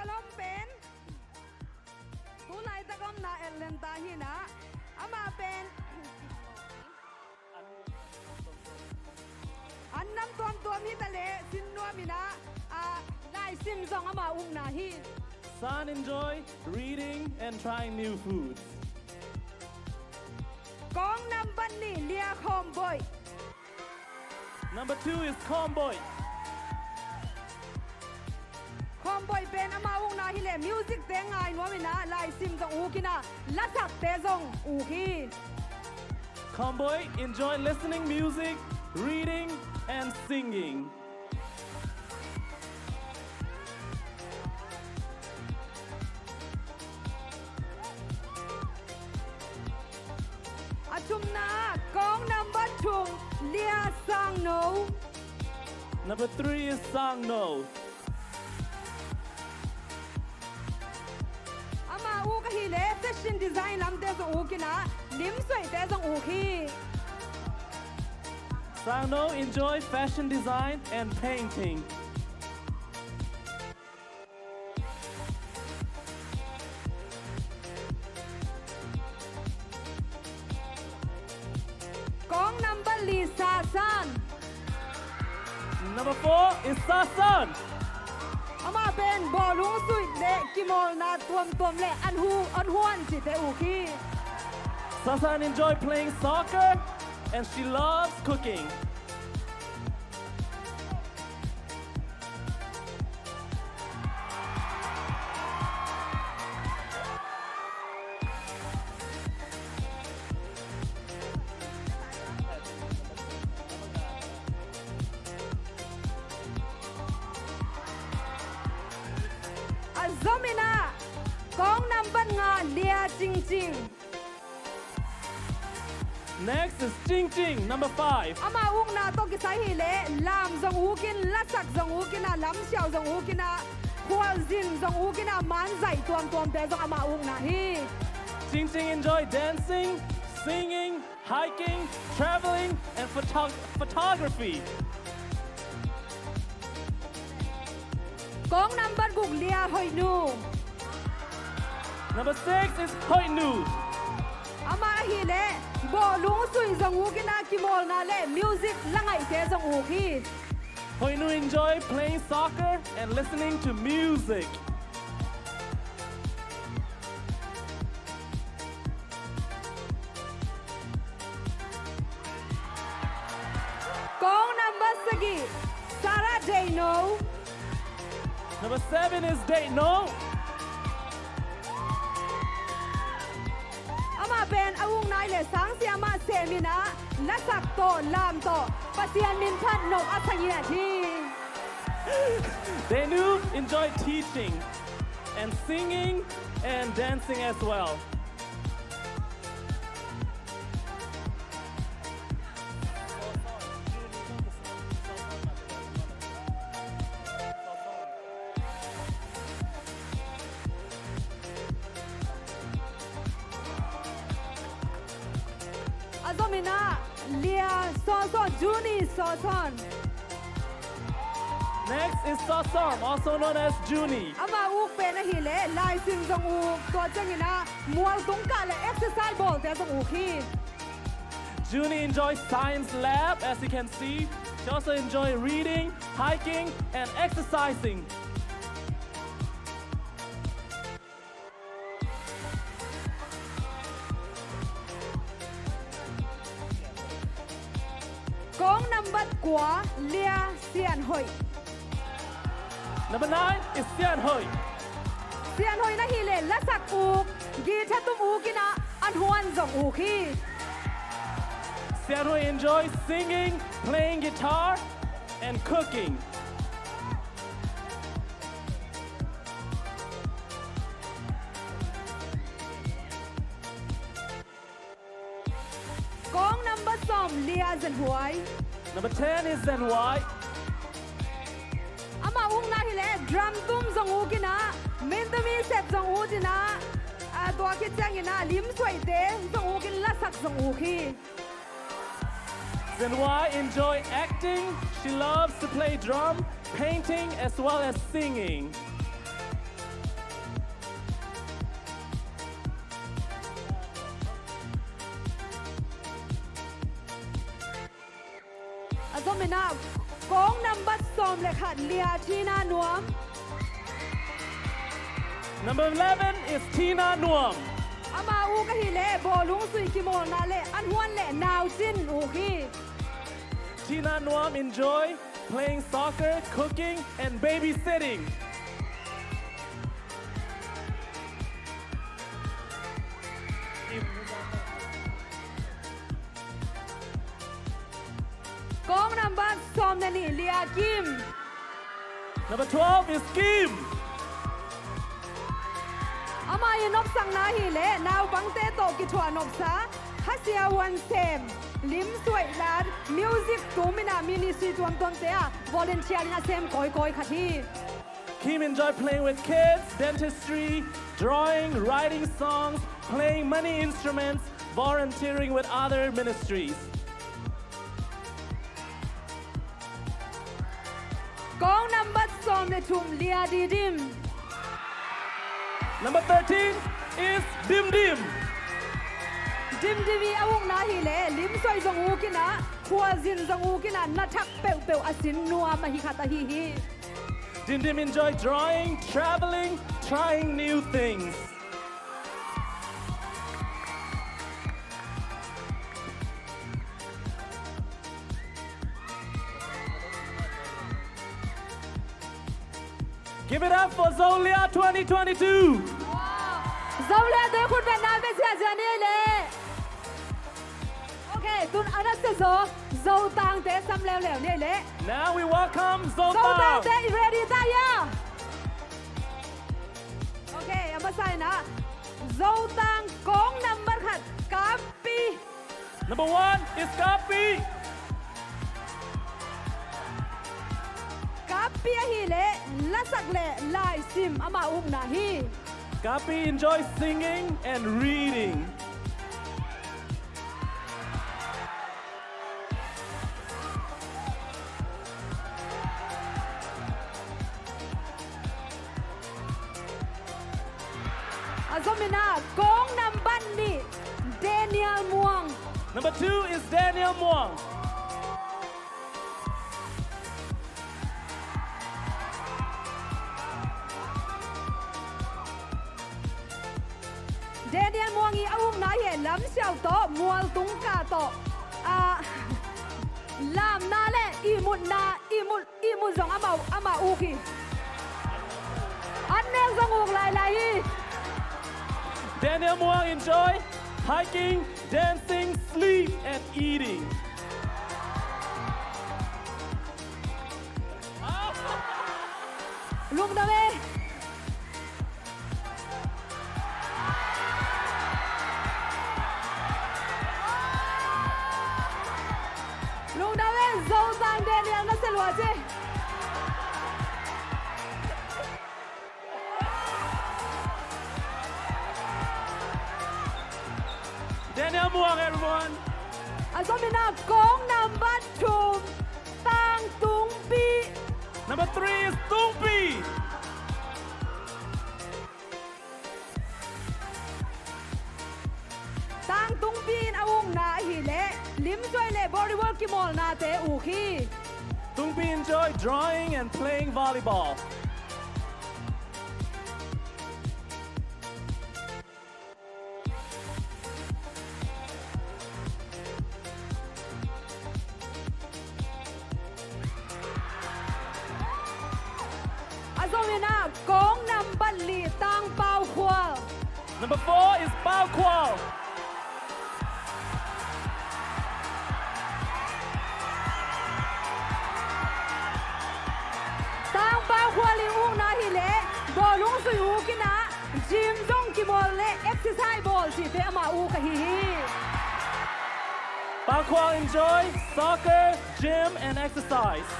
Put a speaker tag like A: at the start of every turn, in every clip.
A: kalom pen tunai takom na elenta hina ama pen annam tuam hi tale sinno mina lai sim zong ama na hi.
B: Son enjoy reading and trying new foods.
A: Kong number ni lia homeboy.
B: Number 2 is Comboy.
A: Homeboy pen ama na hi le music te ngai no mina lai sim zong ukina lasak te zong uki.
B: Comboy enjoy listening music, reading and singing.
A: Achumna Kong number 2 lia sang no.
B: Number 3 is Sang No.
A: Ama ka hi le fashion design lam te zong ukina lim swai te zong uki.
B: Sang No enjoy fashion design and painting.
A: Kong number Lisa San.
B: Number 4 is Sasan.
A: Ama pen bolung sui le kimol na tuam le an huan si te uki.
B: Sasan enjoy playing soccer and she loves cooking.
A: Zomi na Kong number nga lia jing jing.
B: Next is Jing Jing, number 5.
A: Ama na to kisai hi le lam zong ukin lasak zong ukina lam xiao zong ukina hual zin zong ukina man zai tuam te zong ama na hi.
B: Jing Jing enjoy dancing, singing, hiking, traveling and photography.
A: Kong number guk lia hoi nu.
B: Number 6 is Hoi Nu.
A: Ama hi le bolung sui zong ukina kimol na le music langai te zong uki.
B: Hoi Nu enjoy playing soccer and listening to music.
A: Kong number sagi Sarah Dano.
B: Number 7 is Date No.
A: Ama ben nai le sang siama semina lasak to lam to pasian min phat nok asaya thi.
B: They do enjoy teaching and singing and dancing as well.
A: Azomina lia so Juni so son.
B: Next is Sasom, also known as Junie.
A: Ama pen hi le lai sim zong to changina mual tung ka le exercise ball te zong ki.
B: Junie enjoys science lab, as you can see. She also enjoys reading, hiking, and exercising.
A: Kong number kwa lia sian hoi.
B: Number 9 is Sian Hoi.
A: Sian hoi na hi le lasak gi thatum kina an huan zong ki.
B: Sian Hoi enjoys singing, playing guitar, and cooking.
A: Kong number som lia zan huai.
B: Number 10 is Zen Wai.
A: Ama na hi le drum tum zong kina min tu mi set zong dina to ki chang ina lim swai te zong kin lasak zong ki.
B: Zen Wai enjoy acting. She loves to play drum, painting, as well as singing.
A: Azomina Kong number som lekhat lia Tina Nuam
B: Number 11 is Tina Nuam.
A: Ama u kahile bolung sui kimol na le anhuan le now jin u hi
B: Tina Nuam enjoy playing soccer, cooking, and babysitting.
A: Kong number som na ni lia Kim
B: Number 12 is Kim.
A: Ama inop sang na hi le now bang te to ki thwa nop sa hasia wan sem lim suai lad music tumina ministry tuam ton te a volunteer na sem koi koi khathi
B: Kim enjoy playing with kids, dentistry, drawing, writing songs, playing many instruments, volunteering with other ministries.
A: Kong number som le thum lia di dim
B: Number 13 is Dim Dim.
A: Dim Dimi awung na hi le lim soi zong u kina khua zin zong u kina na thak peu peu asin nuam ma hi khata hi hi
B: Dim Dim enjoy drawing, traveling, trying new things. Give it up for Zolia 2022.
A: Zolia de khun Việt Nam bên sia sia ni le Okay tun anak se Zotang te sam leo leo ni le
B: Now we welcome
A: Zotang
B: Zotang.
A: te ready ta ya Okay ama sai na Zotang Kong number khat Kapi
B: Number 1 is Kapi.
A: Kapi hi le lasak le lai sim ama na hi
B: Kapi enjoys singing and reading.
A: Azomina Kong number ni Daniel Muang
B: Number 2 is Daniel Muang.
A: Daniel Muang i awung na ye lam xiao to mual tung ka to lam na le imut zong ama u ki an neng zong uk lai lai hi
B: Daniel Muang enjoy hiking, dancing, sleep, and eating.
A: luk da me luk da me Zotang Daniel na selwa che
B: Daniel Muang, everyone.
A: Azomina Kong number 2 Tang Tung Pi
B: Number 3 is Tumpi.
A: Tang Tung Pin awung na hi le lim soi le volleyball ki mol na te u khi
B: Tumpi enjoy drawing and playing volleyball.
A: Azomina Kong number li Tang Pao Khwal
B: Number 4 is Bao Kwao.
A: Tang Pao Khwal li ung na hi le bolung sui u kina gym zong ki mol le exercise ball si te ama u ka hi hi
B: Bao Kwao enjoy soccer, gym, and exercise.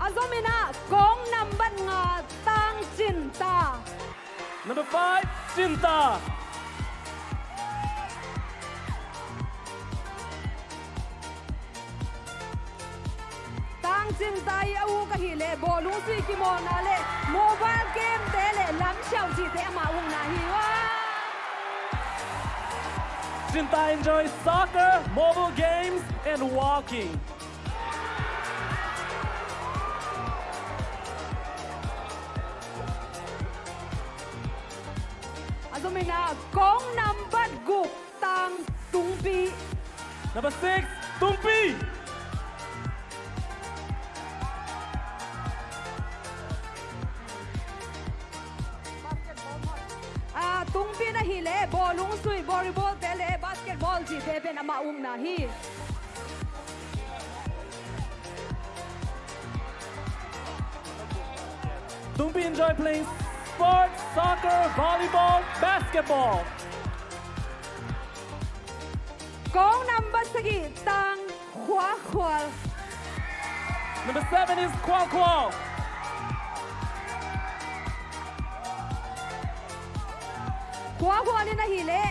A: Azomina Kong number nga Tang Chin Ta
B: Number 5, Cinta.
A: Tang Chin Ta i au ka hi le bolung sui ki mol na le mobile game te le lam xiao ji te ama ung na hi wa
B: Shinta enjoys soccer, mobile games, and walking.
A: Zomi na kong number group tang tungpi.
B: Number 6, Tumpi.
A: Tungpi na hile bolung sui volleyball tele basketball ji tebe na maung na hi.
B: Tumpi enjoy playing sports, soccer, volleyball, basketball.
A: Kong number sagi tang khwa khwal.
B: Number 7 is Kwal Kwal.
A: Khwa khwal ni na hile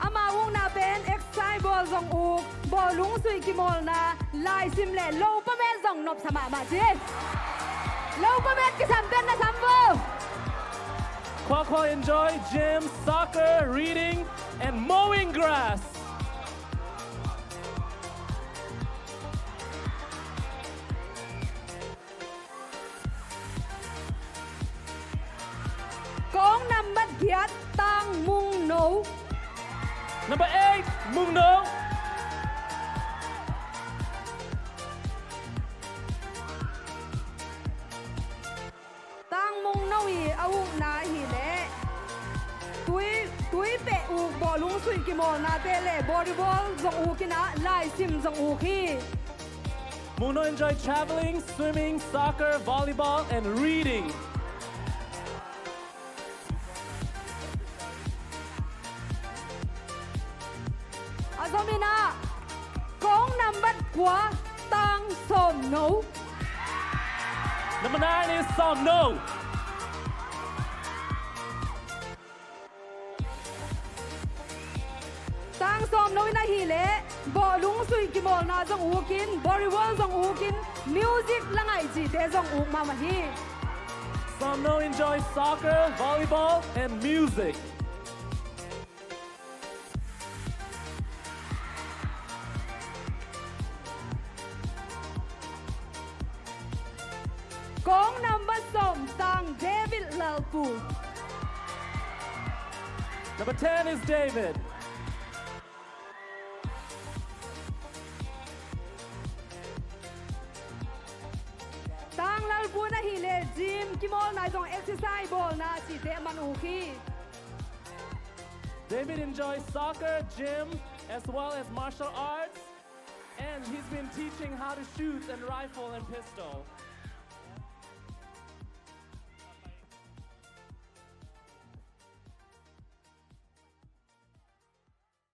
A: amawung na pen exercise ball zong u bolung sui kimol na lai sim le low pa men zong nop sama ma ji. Low pa men ki sam ten na sambo.
B: Kwal Kwal enjoy gym, soccer, reading, and mowing grass.
A: Kong number giat tang mung no.
B: Number 8, Mung No.
A: Tang mung no hi awung na hi le. Tui pe u bolung sui kimol na tele volleyball zong u kina lai sim zong u ki.
B: Mung No enjoy traveling, swimming, soccer, volleyball, and reading.
A: Zomi na kong number kwa tang som no.
B: Number 9 is Som No.
A: Tang som no na hile bolung sui kimol na zong u kin volleyball zong u kin music langai ji te zong u ma ma hi.
B: Som No enjoys soccer, volleyball, and music.
A: Kong number som tang David Lalpu.
B: Number 10 is David.
A: Tang Lalpu na hile gym kimol na zong exercise ball na chi te man u ki.
B: David enjoys soccer, gym, as well as martial arts, and he's been teaching how to shoot and rifle and pistol.